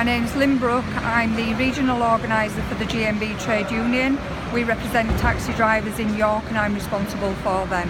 My name's Lynn Brook. I'm the regional organiser for the GMB trade union. We represent taxi drivers in York and I'm responsible for them.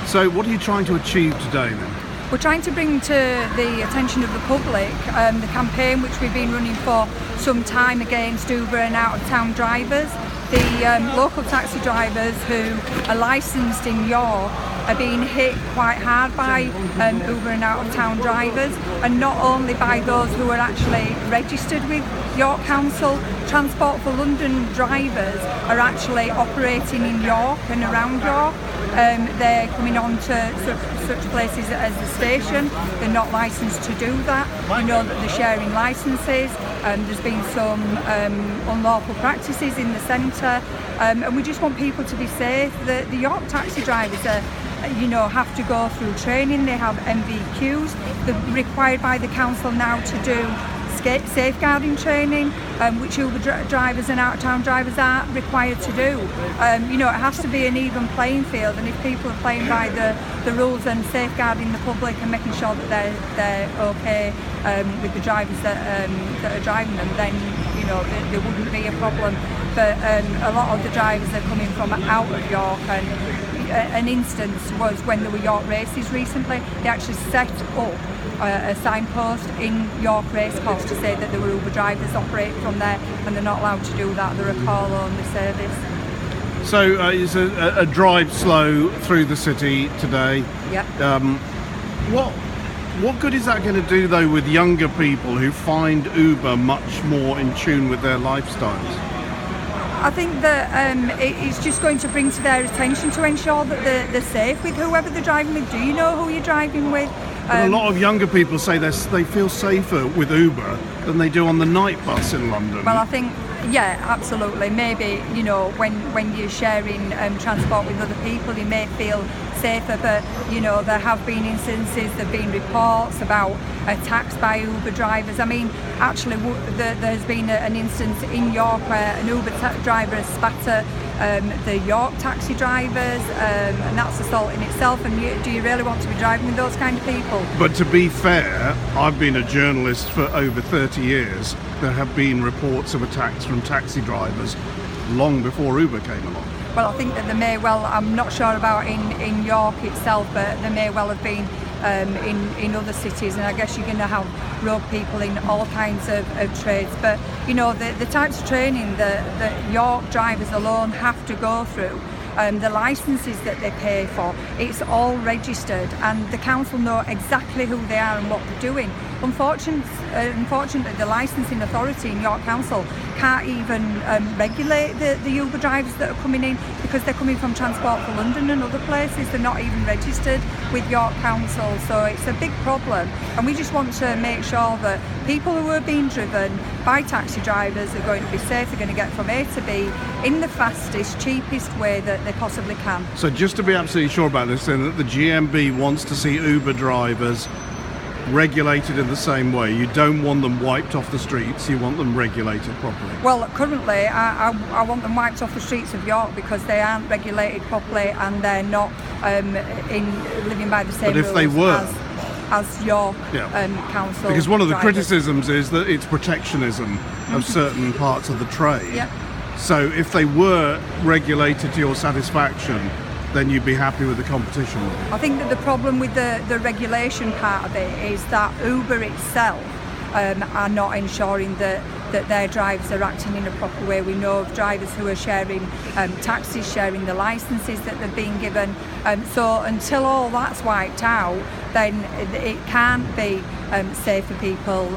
So what are you trying to achieve today then? We're trying to bring to the attention of the public the campaign which we've been running for some time against Uber and out-of-town drivers. The local taxi drivers who are licensed in York are being hit quite hard by Uber and out-of-town drivers, and not only by those who are actually registered with York Council. Transport for London drivers are actually operating in York and around York. They're coming on to such places as the station. They're not licensed to do that. We know that they're sharing licences. There's been some unlawful practices in the centre, and we just want people to be safe. The York taxi drivers are, have to go through training. They have MVQs. They're required by the council now to do safeguarding training, which Uber drivers and out-of-town drivers are required to do. It has to be an even playing field, and if people are playing by the rules and safeguarding the public and making sure that they're okay with the drivers that are driving them, then there wouldn't be a problem. But a lot of the drivers are coming from out of York, and an instance was when there were York races recently. They actually set up a signpost in York Racecourse to say that there were Uber drivers operating from there, and they're not allowed to do that. They're a call-only service. So it's a drive slow through the city today. Yep. What good is that going to do though with younger people who find Uber much more in tune with their lifestyles? I think that it's just going to bring to their attention to ensure that they're safe with whoever they're driving with. Do you know who you're driving with? A lot of younger people say they feel safer with Uber than they do on the night bus in London. Well, I think, yeah, absolutely. Maybe, when you're sharing transport with other people, you may feel safer, but, there have been instances, there have been reports about attacks by Uber drivers. I mean, actually, there's been an instance in York where an Uber driver has spat at the York taxi drivers, and that's assault in itself. And do you really want to be driving with those kind of people? But to be fair, I've been a journalist for over 30 years. There have been reports of attacks from taxi drivers long before Uber came along. Well, I think that there may well, I'm not sure about in York itself, but there may well have been in other cities, and I guess you're going to have rogue people in all kinds of trades. But the types of training that York drivers alone have to go through, the licences that they pay for, it's all registered, and the council know exactly who they are and what they're doing. Unfortunately, the licensing authority in York Council can't even regulate the Uber drivers that are coming in, because they're coming from Transport for London and other places. They're not even registered with York Council, so it's a big problem. And we just want to make sure that people who are being driven by taxi drivers are going to be safe. They're going to get from A to B in the fastest, cheapest way that they possibly can. So just to be absolutely sure about this, then, that the GMB wants to see Uber drivers regulated in the same way. You don't want them wiped off the streets, you want them regulated properly. Well, currently I want them wiped off the streets of York because they aren't regulated properly and they're not living by the same rules. But if they were, as York Council. Because one of the drivers. criticisms is that it's protectionism of certain parts of the trade. Yep. So if they were regulated to your satisfaction, then you'd be happy with the competition. I think that the problem with the regulation part of it is that Uber itself are not ensuring that their drivers are acting in a proper way. We know of drivers who are sharing taxis, sharing the licences that they've been given. So until all that's wiped out, then it can't be safe for people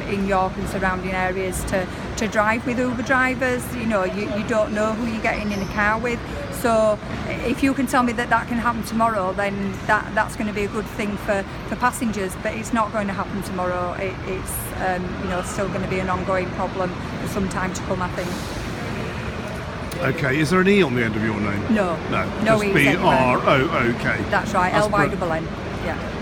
in York and surrounding areas to drive with Uber drivers. You don't know who you're getting in a car with. So if you can tell me that can happen tomorrow, then that's going to be a good thing for passengers, but it's not going to happen tomorrow. It's still going to be an ongoing problem for some time to come, I think. Okay, is there an E on the end of your name? No. No, No just E's B-R-O-O-K. That's right, L-Y-N-N, yeah.